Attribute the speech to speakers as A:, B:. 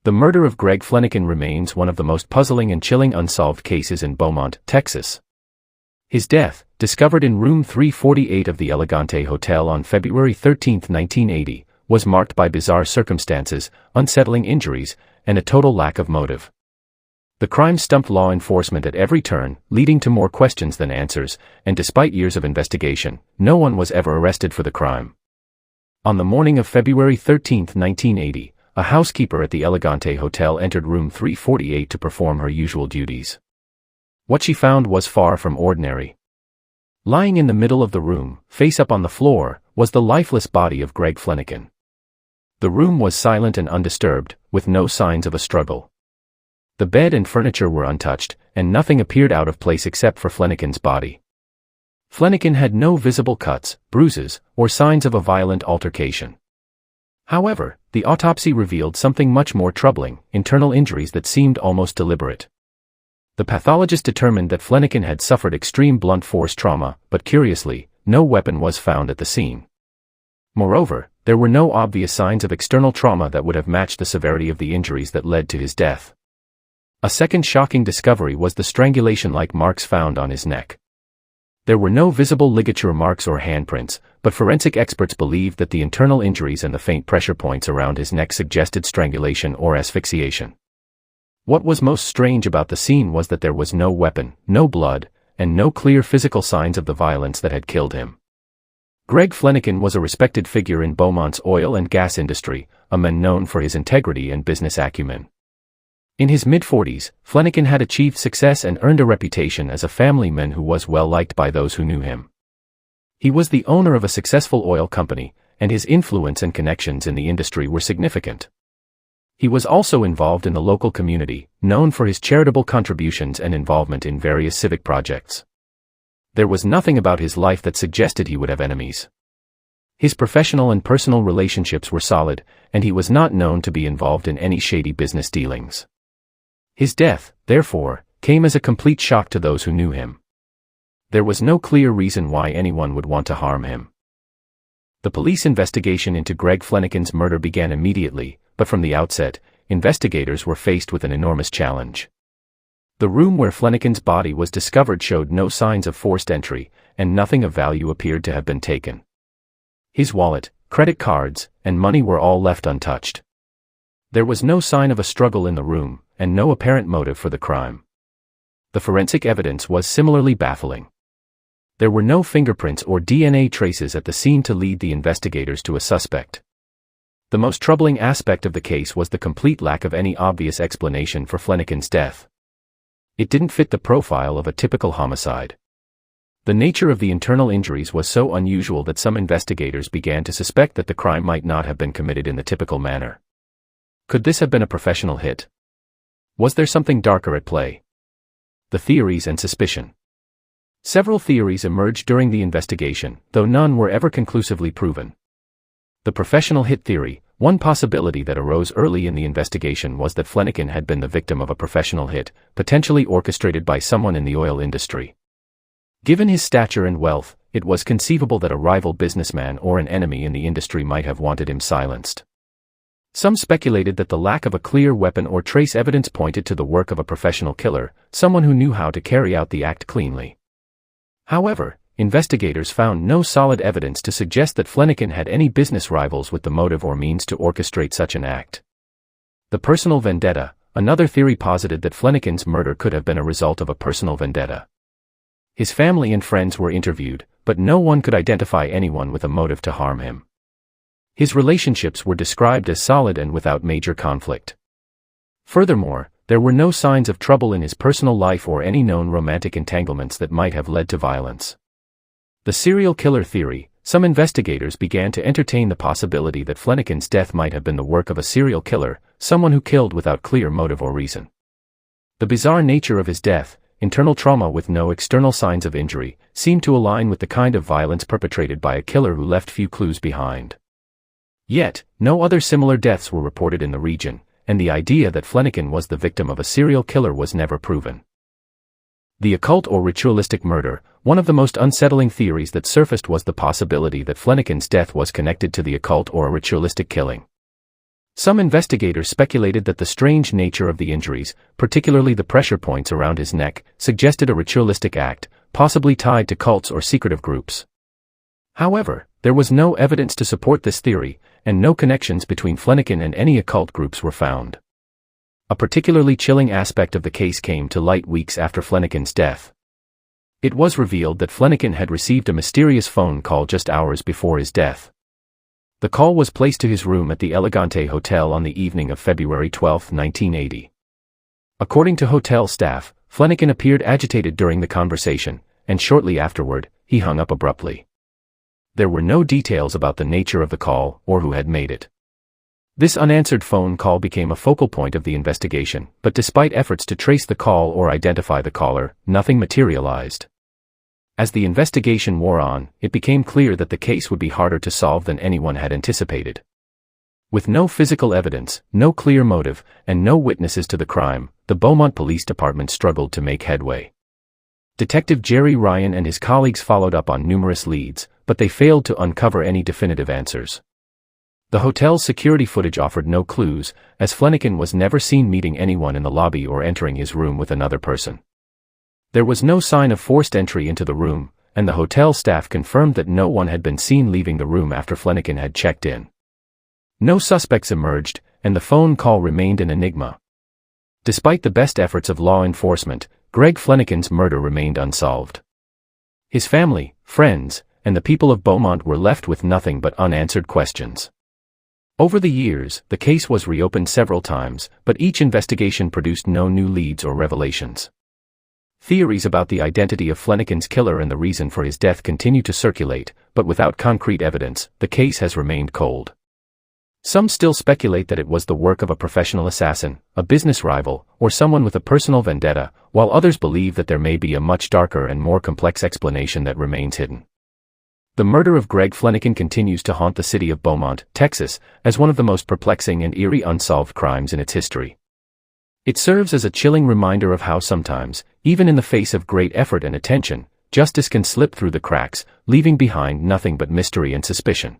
A: The murder of Greg Fleniken remains one of the most puzzling and chilling unsolved cases in Beaumont, Texas. His death, discovered in room 348 of the Elegante Hotel on February 13, 1980, was marked by bizarre circumstances, unsettling injuries, and a total lack of motive. The crime stumped law enforcement at every turn, leading to more questions than answers, and despite years of investigation, no one was ever arrested for the crime. On the morning of February 13, 1980, a housekeeper at the Elegante Hotel entered room 348 to perform her usual duties. What she found was far from ordinary. Lying in the middle of the room, face up on the floor, was the lifeless body of Greg Fleniken. The room was silent and undisturbed, with no signs of a struggle. The bed and furniture were untouched, and nothing appeared out of place except for Fleniken's body. Fleniken had no visible cuts, bruises, or signs of a violent altercation. However, the autopsy revealed something much more troubling: internal injuries that seemed almost deliberate. The pathologist determined that Fleniken had suffered extreme blunt force trauma, but curiously, no weapon was found at the scene. Moreover, there were no obvious signs of external trauma that would have matched the severity of the injuries that led to his death. A second shocking discovery was the strangulation-like marks found on his neck. There were no visible ligature marks or handprints, but forensic experts believed that the internal injuries and the faint pressure points around his neck suggested strangulation or asphyxiation. What was most strange about the scene was that there was no weapon, no blood, and no clear physical signs of the violence that had killed him. Greg Fleniken was a respected figure in Beaumont's oil and gas industry, a man known for his integrity and business acumen. In his mid-40s, Fleniken had achieved success and earned a reputation as a family man who was well liked by those who knew him. He was the owner of a successful oil company, and his influence and connections in the industry were significant. He was also involved in the local community, known for his charitable contributions and involvement in various civic projects. There was nothing about his life that suggested he would have enemies. His professional and personal relationships were solid, and he was not known to be involved in any shady business dealings. His death, therefore, came as a complete shock to those who knew him. There was no clear reason why anyone would want to harm him. The police investigation into Greg Fleniken's murder began immediately, but from the outset, investigators were faced with an enormous challenge. The room where Fleniken's body was discovered showed no signs of forced entry, and nothing of value appeared to have been taken. His wallet, credit cards, and money were all left untouched. There was no sign of a struggle in the room, and no apparent motive for the crime. The forensic evidence was similarly baffling. There were no fingerprints or DNA traces at the scene to lead the investigators to a suspect. The most troubling aspect of the case was the complete lack of any obvious explanation for Fleniken's death. It didn't fit the profile of a typical homicide. The nature of the internal injuries was so unusual that some investigators began to suspect that the crime might not have been committed in the typical manner. Could this have been a professional hit? Was there something darker at play? The theories and suspicion. Several theories emerged during the investigation, though none were ever conclusively proven. The professional hit theory. One possibility that arose early in the investigation was that Fleniken had been the victim of a professional hit, potentially orchestrated by someone in the oil industry. Given his stature and wealth, it was conceivable that a rival businessman or an enemy in the industry might have wanted him silenced. Some speculated that the lack of a clear weapon or trace evidence pointed to the work of a professional killer, someone who knew how to carry out the act cleanly. However, investigators found no solid evidence to suggest that Fleniken had any business rivals with the motive or means to orchestrate such an act. The personal vendetta. Another theory posited that Fleniken's murder could have been a result of a personal vendetta. His family and friends were interviewed, but no one could identify anyone with a motive to harm him. His relationships were described as solid and without major conflict. Furthermore, there were no signs of trouble in his personal life or any known romantic entanglements that might have led to violence. The serial killer theory. Some investigators began to entertain the possibility that Fleniken's death might have been the work of a serial killer, someone who killed without clear motive or reason. The bizarre nature of his death, internal trauma with no external signs of injury, seemed to align with the kind of violence perpetrated by a killer who left few clues behind. Yet, no other similar deaths were reported in the region, and the idea that Fleniken was the victim of a serial killer was never proven. The occult or ritualistic murder. One of the most unsettling theories that surfaced was the possibility that Fleniken's death was connected to the occult or a ritualistic killing. Some investigators speculated that the strange nature of the injuries, particularly the pressure points around his neck, suggested a ritualistic act, possibly tied to cults or secretive groups. However, there was no evidence to support this theory, and no connections between Fleniken and any occult groups were found. A particularly chilling aspect of the case came to light weeks after Fleniken's death. It was revealed that Fleniken had received a mysterious phone call just hours before his death. The call was placed to his room at the Elegante Hotel on the evening of February 12, 1980. According to hotel staff, Fleniken appeared agitated during the conversation, and shortly afterward, he hung up abruptly. There were no details about the nature of the call or who had made it. This unanswered phone call became a focal point of the investigation, but despite efforts to trace the call or identify the caller, nothing materialized. As the investigation wore on, it became clear that the case would be harder to solve than anyone had anticipated. With no physical evidence, no clear motive, and no witnesses to the crime, the Beaumont Police Department struggled to make headway. Detective Jerry Ryan and his colleagues followed up on numerous leads, but they failed to uncover any definitive answers. The hotel's security footage offered no clues, as Fleniken was never seen meeting anyone in the lobby or entering his room with another person. There was no sign of forced entry into the room, and the hotel staff confirmed that no one had been seen leaving the room after Fleniken had checked in. No suspects emerged, and the phone call remained an enigma. Despite the best efforts of law enforcement, Greg Fleniken's murder remained unsolved. His family, friends, and the people of Beaumont were left with nothing but unanswered questions. Over the years, the case was reopened several times, but each investigation produced no new leads or revelations. Theories about the identity of Fleniken's killer and the reason for his death continue to circulate, but without concrete evidence, the case has remained cold. Some still speculate that it was the work of a professional assassin, a business rival, or someone with a personal vendetta, while others believe that there may be a much darker and more complex explanation that remains hidden. The murder of Greg Fleniken continues to haunt the city of Beaumont, Texas, as one of the most perplexing and eerie unsolved crimes in its history. It serves as a chilling reminder of how sometimes, even in the face of great effort and attention, justice can slip through the cracks, leaving behind nothing but mystery and suspicion.